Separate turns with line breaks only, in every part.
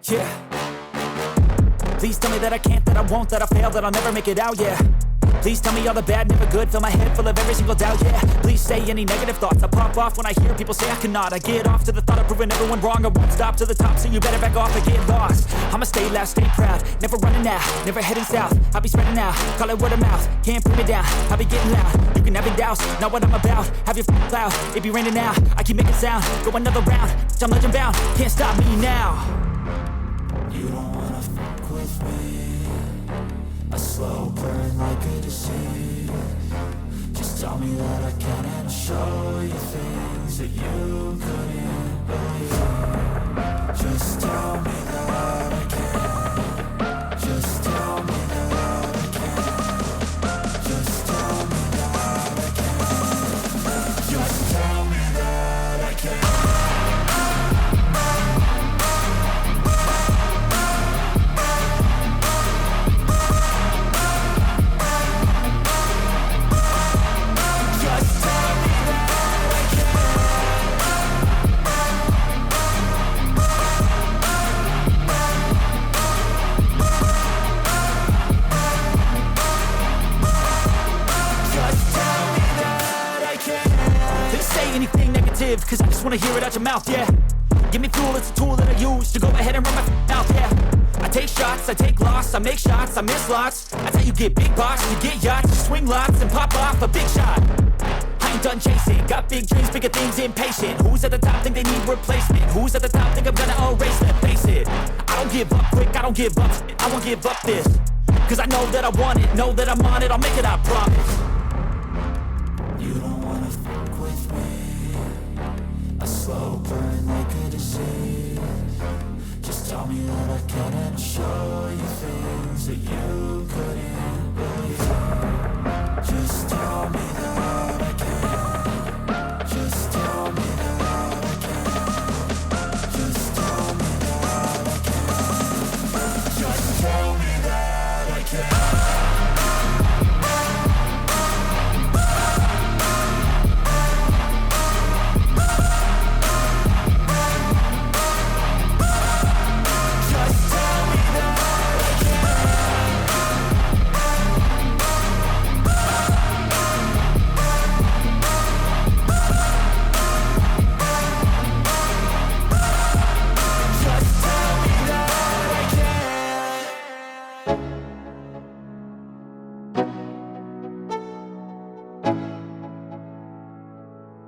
Yeah. Please tell me that I can't, that I won't, that I fail, that I'll never make it out, yeah. Please tell me all the bad, never good, fill my head full of every single doubt, yeah. Please say any negative thoughts, I pop off when I hear people say I cannot. I get off to the thought of proving everyone wrong, I won't stop to the top, so you better back off and get lost. I'ma stay loud, stay proud, never running out, never heading south. I'll be spreading out, call it word of mouth, can't put me down, I'll be getting loud. You can have your doubts, not what I'm about, have your cloud, it be raining now. I keep making sound, go another round, I'm legend bound, can't stop me now.
You don't wanna fuck with me, a slow burn like a disease. Just tell me that I can and I'll show you things that you couldn't believe. Just tell me that I can. Just tell me that I can. Just tell me that I can. Just tell me that I can.
Anything negative, cause I just wanna hear it out your mouth, yeah. Give me fuel, it's a tool that I use to go ahead and run my mouth, yeah. I take shots, I take loss, I make shots, I miss lots. That's how you get big box, you get yachts, you swing lots and pop off a big shot. I ain't done chasing, got big dreams, bigger things, impatient. Who's at the top think they need replacement? Who's at the top think I'm gonna erase them? Face it, I don't give up quick, I don't give up, I won't give up this. Cause I know that I want it, know that I'm on it, I'll make it, I promise.
You don't wanna fuck with me, a slow burn like a disease. Just tell me that I can and I'll show you things that you couldn't believe. Just tell me that I can. Just tell me that I can. Just tell me that I can. Just tell me that I can.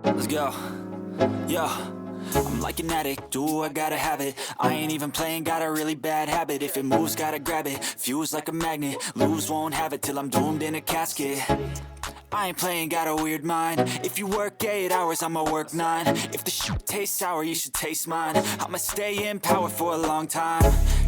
Let's go. Yo, I'm like an addict, do I gotta have it. I ain't even playing, got a really bad habit. If it moves, gotta grab it, fuse like a magnet. Lose, won't have it till I'm doomed in a casket. I ain't playing, got a weird mind. If you work 8 hours, I'ma work 9. If the shoot tastes sour, you should taste mine. I'ma stay in power for a long time.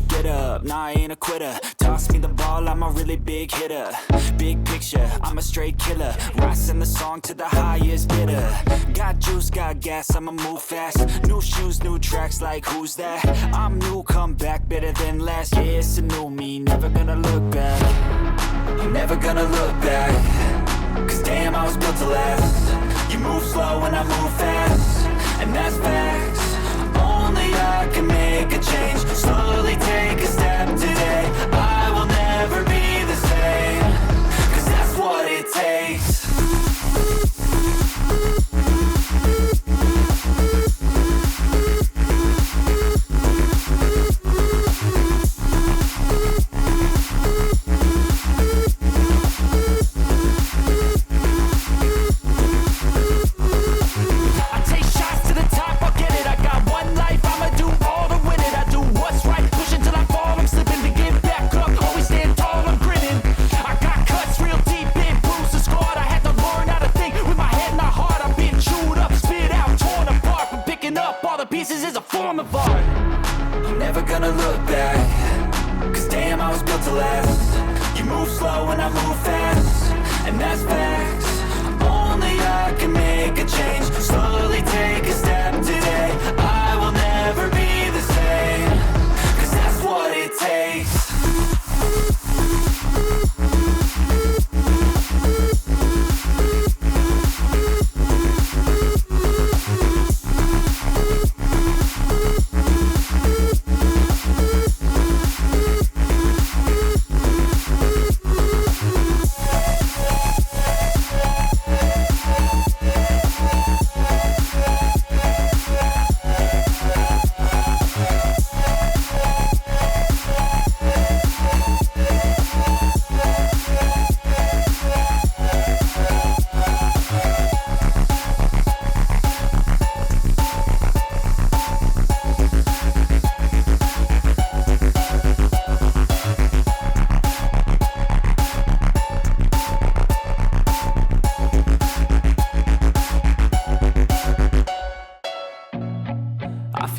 Get up, nah, I ain't a quitter. Toss me the ball, I'm a really big hitter. Big picture, I'm a straight killer. Rising the song to the highest bidder. Got juice, got gas, I'ma move fast. New shoes, new tracks, like who's that? I'm new, come back, better than last. Yeah, it's a new me, never gonna look back. I'm never gonna look back. Cause damn, I was built to last. You move slow and I move fast, and that's facts. Only I can make a change. Slowly take a step today. I will never be the same. Cause that's what it takes.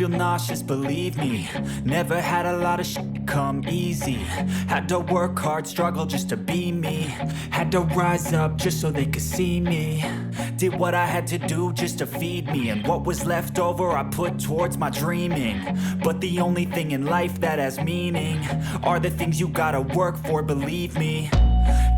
feel nauseous, believe me. Never had a lot of shit come easy. Had to work hard, struggle just to be me. Had to rise up just so they could see me. Did what I had to do just to feed me. And what was left over I put towards my dreaming. But the only thing in life that has meaning are the things you gotta work for, believe me.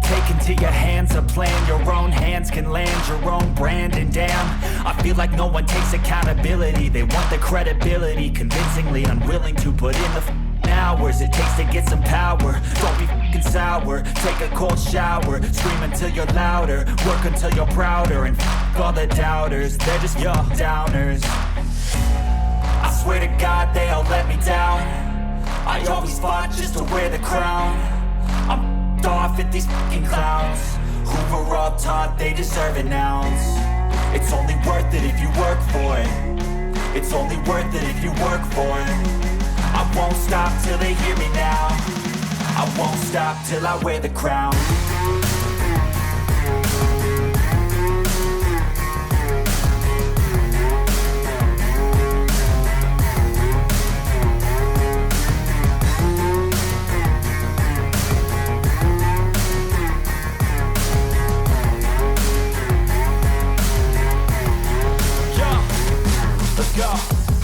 Take into your hands a plan. Your own hands can land your own brand. And damn, I feel like no one takes accountability. They want the credibility, convincingly unwilling to put in the hours it takes to get some power. Don't be f***ing sour. Take a cold shower. Scream until you're louder. Work until you're prouder. And f*** all the doubters, they're just your downers. I swear to God they all let me down. I always fought just to wear the crown. I'm off at these fucking clowns who were all taught they deserve an ounce. It's only worth it if you work for it. It's only worth it if you work for it. I won't stop till they hear me now. I won't stop till I wear the crown.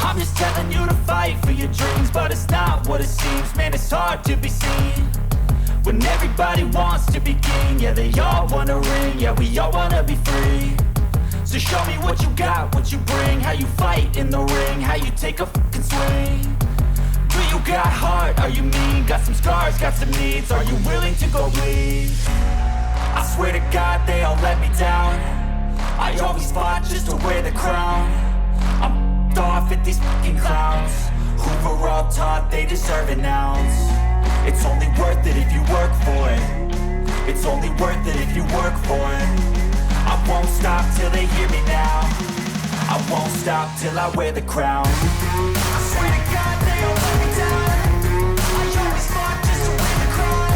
I'm just telling you to fight for your dreams, but it's not what it seems. Man, it's hard to be seen when everybody wants to be king. Yeah, they all wanna ring, yeah, we all wanna be free. So show me what you got, what you bring, how you fight in the ring, how you take a fucking swing. Do you got heart, are you mean? Got some scars, got some needs, are you willing to go bleed? I swear to God they all let me down. I always fought just to wear the crown. I'm off at these fucking clowns who were all taught they deserve an ounce. It's only worth it if you work for it. It's only worth it if you work for it. I won't stop till they hear me now. I won't stop till I wear the crown. I swear to God they all let me down. I always fought just to wear the crown.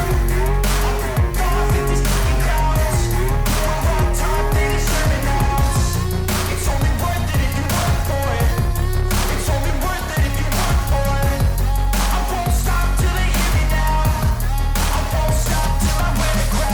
I'm off at these fucking clowns who were all taught they deserve an ounce. It's only worth it if you work for it. It's only worth it if you work for it. I won't stop till they hear me now. I won't stop till I wear the crown.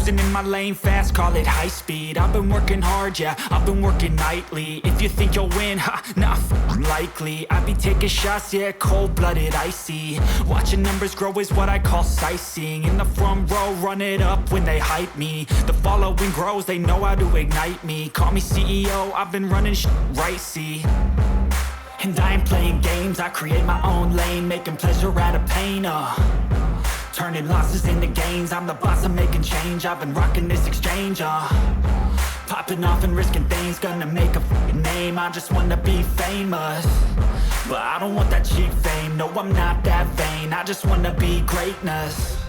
In my lane fast, call it high speed. I've been working hard, yeah, I've been working nightly. If you think you'll win, ha, nah, likely. I be taking shots, yeah, cold-blooded, icy. Watching numbers grow is what I call sightseeing. In the front row, run it up when they hype me. The following grows, they know how to ignite me. Call me CEO, I've been running shit right, see. And I ain't playing games, I create my own lane, making pleasure out of pain, turning losses into gains. I'm the boss, I'm making change. I've been rocking this exchange, popping off and risking things. Gonna make a f***ing name. I just wanna be famous, but I don't want that cheap fame. No, I'm not that vain. I just wanna be greatness.